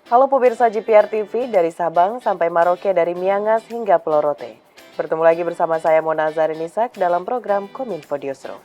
Halo pemirsa GPR TV dari Sabang sampai Maroke, dari Miangas hingga Pulau Rote. Bertemu lagi bersama saya Mona Zarinisak dalam program Kominfo Newsroom.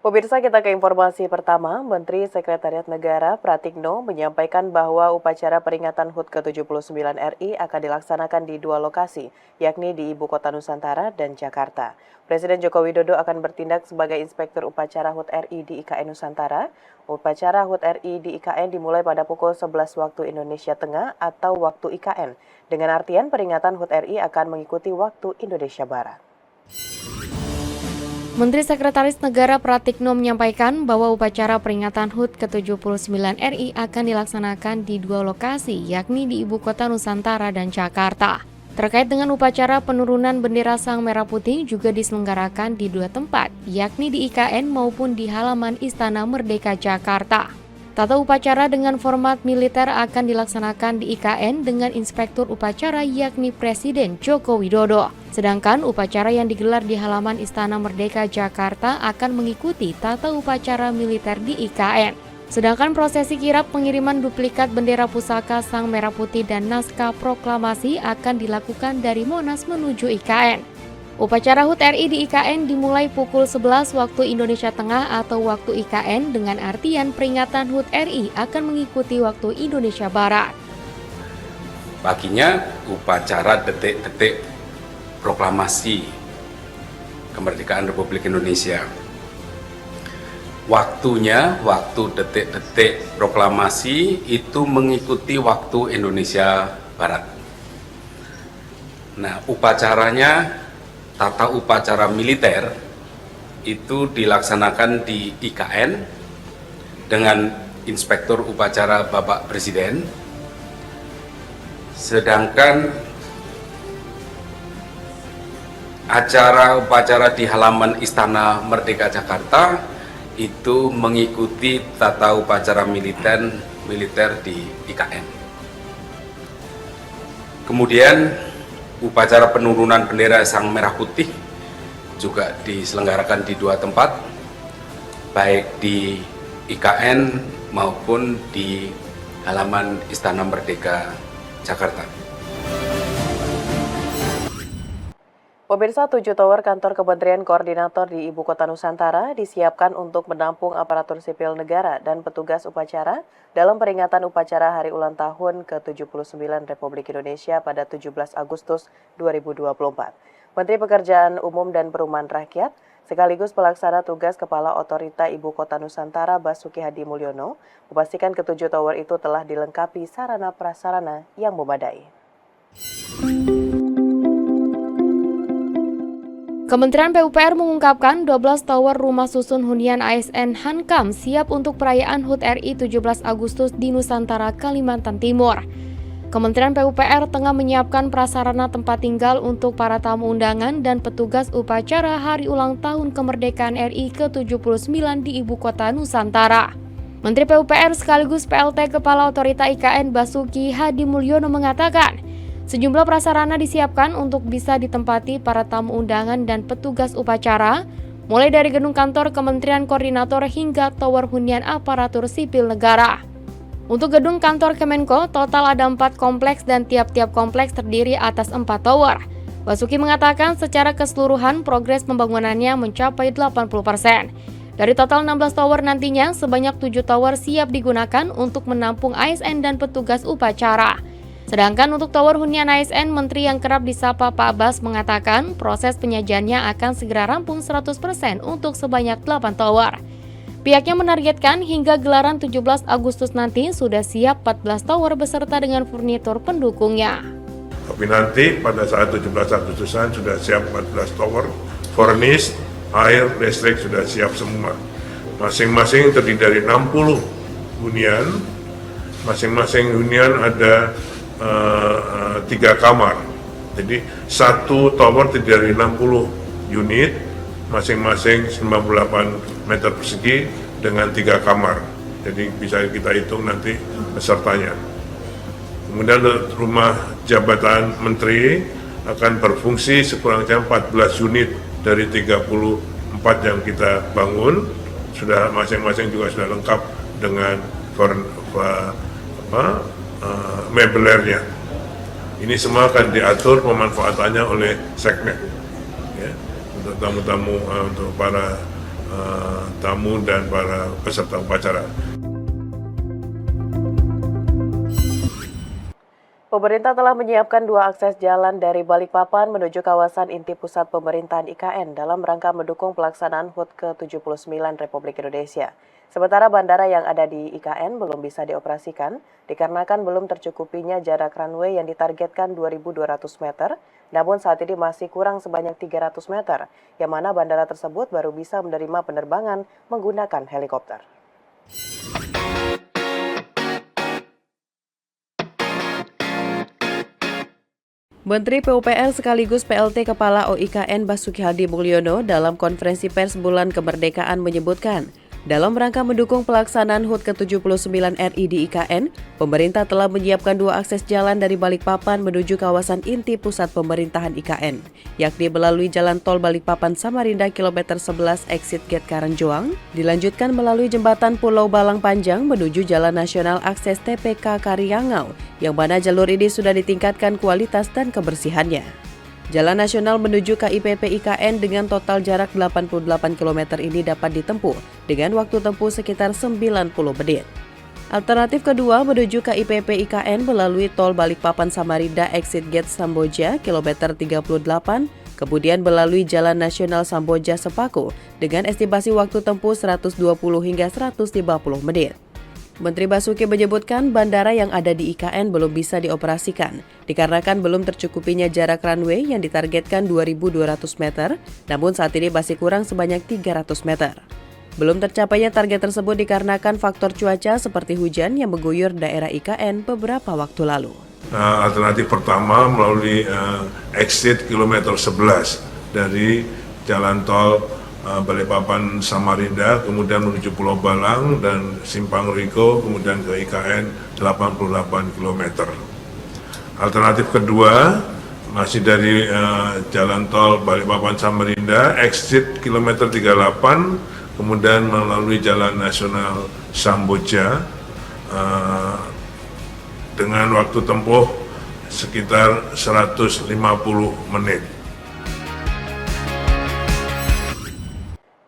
Pemirsa, kita ke informasi pertama. Menteri Sekretariat Negara Pratikno menyampaikan bahwa upacara peringatan HUT ke-79 RI akan dilaksanakan di dua lokasi, yakni di Ibu Kota Nusantara dan Jakarta. Presiden Joko Widodo akan bertindak sebagai Inspektur Upacara HUT RI di IKN Nusantara. Upacara HUT RI di IKN dimulai pada pukul 11 waktu Indonesia Tengah atau waktu IKN, dengan artian peringatan HUT RI akan mengikuti waktu Indonesia Barat. Menteri Sekretaris Negara Pratikno menyampaikan bahwa upacara peringatan HUT ke-79 RI akan dilaksanakan di dua lokasi, yakni di Ibu Kota Nusantara dan Jakarta. Terkait dengan upacara penurunan bendera Sang Merah Putih juga diselenggarakan di dua tempat, yakni di IKN maupun di halaman Istana Merdeka Jakarta. Tata upacara dengan format militer akan dilaksanakan di IKN dengan Inspektur Upacara yakni Presiden Joko Widodo. Sedangkan upacara yang digelar di halaman Istana Merdeka Jakarta akan mengikuti tata upacara militer di IKN. Sedangkan prosesi kirap pengiriman duplikat bendera pusaka Sang Merah Putih dan naskah proklamasi akan dilakukan dari Monas menuju IKN. Upacara HUT RI di IKN dimulai pukul 11 waktu Indonesia Tengah atau waktu IKN, dengan artian peringatan HUT RI akan mengikuti waktu Indonesia Barat. Paginya upacara detik-detik proklamasi kemerdekaan Republik Indonesia. Waktunya, waktu detik-detik proklamasi itu mengikuti waktu Indonesia Barat. Nah, upacaranya, tata upacara militer itu dilaksanakan di IKN dengan Inspektur Upacara Bapak Presiden. Sedangkan acara upacara di halaman Istana Merdeka Jakarta itu mengikuti tata upacara militer di IKN. Kemudian upacara penurunan bendera Sang Merah Putih juga diselenggarakan di dua tempat, baik di IKN maupun di halaman Istana Merdeka Jakarta. Pemirsa, 7 tower kantor Kementerian Koordinator di Ibu Kota Nusantara disiapkan untuk menampung aparatur sipil negara dan petugas upacara dalam peringatan upacara Hari Ulang Tahun ke-79 Republik Indonesia pada 17 Agustus 2024. Menteri Pekerjaan Umum dan Perumahan Rakyat sekaligus pelaksana tugas Kepala Otorita Ibu Kota Nusantara Basuki Hadi Mulyono memastikan ke-7 tower itu telah dilengkapi sarana prasarana yang memadai. Kementerian PUPR mengungkapkan 12 tower rumah susun hunian ASN Hankam siap untuk perayaan HUT RI 17 Agustus di Nusantara, Kalimantan Timur. Kementerian PUPR tengah menyiapkan prasarana tempat tinggal untuk para tamu undangan dan petugas upacara Hari Ulang Tahun Kemerdekaan RI ke-79 di Ibu Kota Nusantara. Menteri PUPR sekaligus PLT Kepala Otorita IKN Basuki Hadi Mulyono mengatakan, sejumlah prasarana disiapkan untuk bisa ditempati para tamu undangan dan petugas upacara, mulai dari gedung kantor Kementerian Koordinator hingga tower hunian aparatur sipil negara. Untuk gedung kantor Kemenko, total ada 4 kompleks dan tiap-tiap kompleks terdiri atas 4 tower. Basuki mengatakan secara keseluruhan progres pembangunannya mencapai 80%. Dari total 16 tower nantinya, sebanyak 7 tower siap digunakan untuk menampung ASN dan petugas upacara. Sedangkan untuk tower hunian ASN, Menteri yang kerap disapa Pak Abbas mengatakan proses penyajiannya akan segera rampung 100% untuk sebanyak 8 tower. Pihaknya menargetkan hingga gelaran 17 Agustus nanti sudah siap 14 tower beserta dengan furnitur pendukungnya. Tapi nanti pada saat 17 Agustusan sudah siap 14 tower, furnish, air, listrik sudah siap semua. Masing-masing terdiri dari 60 hunian, masing-masing hunian ada 3 kamar. Jadi satu tower terdiri dari 60 unit, masing-masing 98 meter persegi dengan 3 kamar. Jadi bisa kita hitung nanti pesertanya. Kemudian rumah jabatan menteri akan berfungsi sekurang-kurangnya 14 unit dari 34 yang kita bangun. Sudah masing-masing juga sudah lengkap dengan mebelernya. Ini semua akan diatur pemanfaatannya oleh Seknek, ya, untuk tamu-tamu, untuk para tamu dan para peserta upacara. Pemerintah telah menyiapkan 2 akses jalan dari Balikpapan menuju kawasan inti pusat pemerintahan IKN dalam rangka mendukung pelaksanaan HUT ke-79 Republik Indonesia. Sementara bandara yang ada di IKN belum bisa dioperasikan dikarenakan belum tercukupinya jarak runway yang ditargetkan 2.200 meter, namun saat ini masih kurang sebanyak 300 meter, yang mana bandara tersebut baru bisa menerima penerbangan menggunakan helikopter. Menteri PUPR sekaligus PLT Kepala OIKN Basuki Hadi Mulyono dalam konferensi pers Bulan Kemerdekaan menyebutkan, dalam rangka mendukung pelaksanaan HUT ke-79 RI di IKN, pemerintah telah menyiapkan 2 akses jalan dari Balikpapan menuju kawasan inti pusat pemerintahan IKN, yakni melalui Jalan Tol Balikpapan Samarinda kilometer 11 exit Gate Karangjoang, dilanjutkan melalui Jembatan Pulau Balang Panjang menuju Jalan Nasional Akses TPK Karyangau, yang mana jalur ini sudah ditingkatkan kualitas dan kebersihannya. Jalan nasional menuju KIPP IKN dengan total jarak 88 km ini dapat ditempuh dengan waktu tempuh sekitar 90 menit. Alternatif kedua menuju KIPP IKN melalui Tol Balikpapan Samarinda Exit Gate Samboja kilometer 38, kemudian melalui Jalan Nasional Samboja Sepaku dengan estimasi waktu tempuh 120 hingga 150 menit. Menteri Basuki menyebutkan bandara yang ada di IKN belum bisa dioperasikan dikarenakan belum tercukupinya jarak runway yang ditargetkan 2.200 meter, namun saat ini masih kurang sebanyak 300 meter. Belum tercapainya target tersebut dikarenakan faktor cuaca seperti hujan yang mengguyur daerah IKN beberapa waktu lalu. Alternatif pertama melalui exit kilometer 11 dari Jalan Tol Balikpapan Samarinda, kemudian menuju Pulau Balang dan Simpang Riko, kemudian ke IKN 88 km. Alternatif kedua masih dari Jalan Tol Balikpapan Samarinda, exit kilometer 38, kemudian melalui Jalan Nasional Samboja dengan waktu tempuh sekitar 150 menit.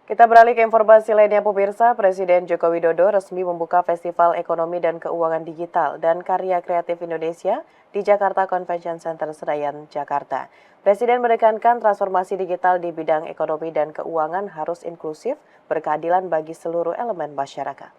Kita beralih ke informasi lainnya pemirsa, Presiden Joko Widodo resmi membuka Festival Ekonomi dan Keuangan Digital dan Karya Kreatif Indonesia di Jakarta Convention Center Senayan, Jakarta. Presiden menekankan transformasi digital di bidang ekonomi dan keuangan harus inklusif, berkeadilan bagi seluruh elemen masyarakat.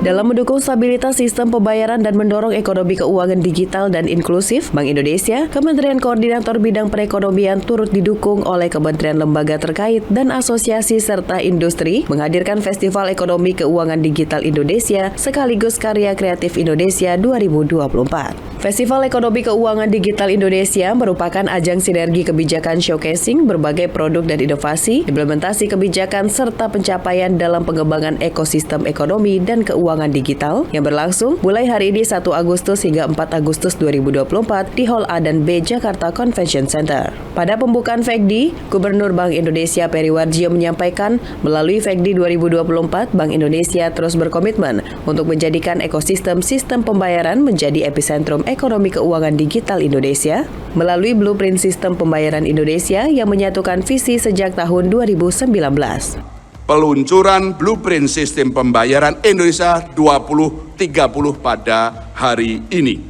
Dalam mendukung stabilitas sistem pembayaran dan mendorong ekonomi keuangan digital dan inklusif, Bank Indonesia, Kementerian Koordinator Bidang Perekonomian turut didukung oleh kementerian lembaga terkait dan asosiasi serta industri menghadirkan Festival Ekonomi Keuangan Digital Indonesia sekaligus Karya Kreatif Indonesia 2024. Festival Ekonomi Keuangan Digital Indonesia merupakan ajang sinergi kebijakan showcasing berbagai produk dan inovasi, implementasi kebijakan serta pencapaian dalam pengembangan ekosistem ekonomi dan keuangan digital yang berlangsung mulai hari ini 1 Agustus hingga 4 Agustus 2024 di Hall A dan B Jakarta Convention Center. Pada pembukaan FEKDI, Gubernur Bank Indonesia Peri Warjio menyampaikan melalui FEKDI 2024, Bank Indonesia terus berkomitmen untuk menjadikan ekosistem sistem pembayaran menjadi epicentrum ekonomi keuangan digital Indonesia melalui Blueprint Sistem Pembayaran Indonesia yang menyatukan visi sejak tahun 2019. Peluncuran Blueprint Sistem Pembayaran Indonesia 2030 pada hari ini.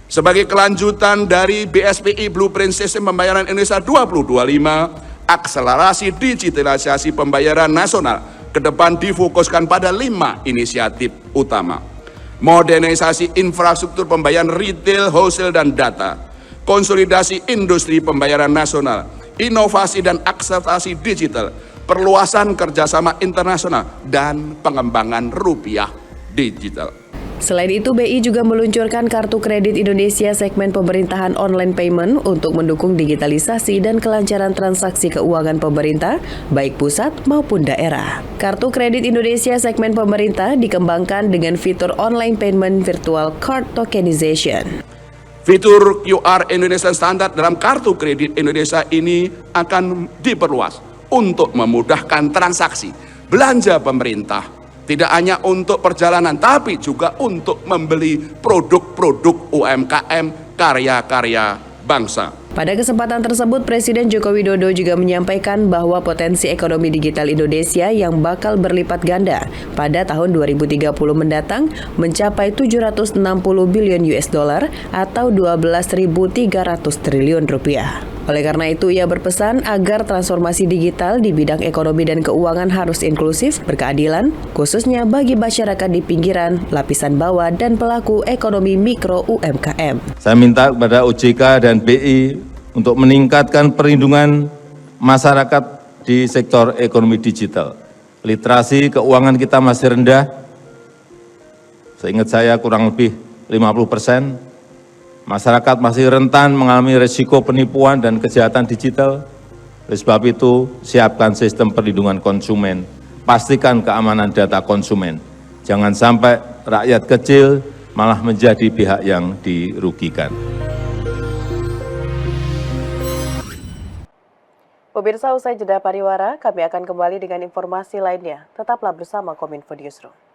Sebagai kelanjutan dari BSPI Blueprint Sistem Pembayaran Indonesia 2025, akselerasi digitalisasi pembayaran nasional ke depan difokuskan pada 5 inisiatif utama. Modernisasi infrastruktur pembayaran retail, wholesale, dan data, konsolidasi industri pembayaran nasional, inovasi dan akselerasi digital, perluasan kerjasama internasional, dan pengembangan rupiah digital. Selain itu, BI juga meluncurkan Kartu Kredit Indonesia segmen pemerintahan online payment untuk mendukung digitalisasi dan kelancaran transaksi keuangan pemerintah, baik pusat maupun daerah. Kartu Kredit Indonesia segmen pemerintah dikembangkan dengan fitur online payment virtual card tokenization. Fitur QR Indonesian Standard dalam Kartu Kredit Indonesia ini akan diperluas untuk memudahkan transaksi belanja pemerintah. Tidak hanya untuk perjalanan, tapi juga untuk membeli produk-produk UMKM karya-karya bangsa. Pada kesempatan tersebut, Presiden Joko Widodo juga menyampaikan bahwa potensi ekonomi digital Indonesia yang bakal berlipat ganda pada tahun 2030 mendatang mencapai 760 billion US dollar atau 12.300 triliun rupiah. Oleh karena itu, ia berpesan agar transformasi digital di bidang ekonomi dan keuangan harus inklusif, berkeadilan, khususnya bagi masyarakat di pinggiran, lapisan bawah, dan pelaku ekonomi mikro UMKM. Saya minta kepada OJK dan BI untuk meningkatkan perlindungan masyarakat di sektor ekonomi digital. Literasi keuangan kita masih rendah, seingat saya kurang lebih 50%. Masyarakat masih rentan mengalami risiko penipuan dan kejahatan digital. Oleh sebab itu, siapkan sistem perlindungan konsumen, pastikan keamanan data konsumen. Jangan sampai rakyat kecil malah menjadi pihak yang dirugikan. Pemirsa, usai jeda pariwara, kami akan kembali dengan informasi lainnya. Tetaplah bersama Kominfo Newsroom.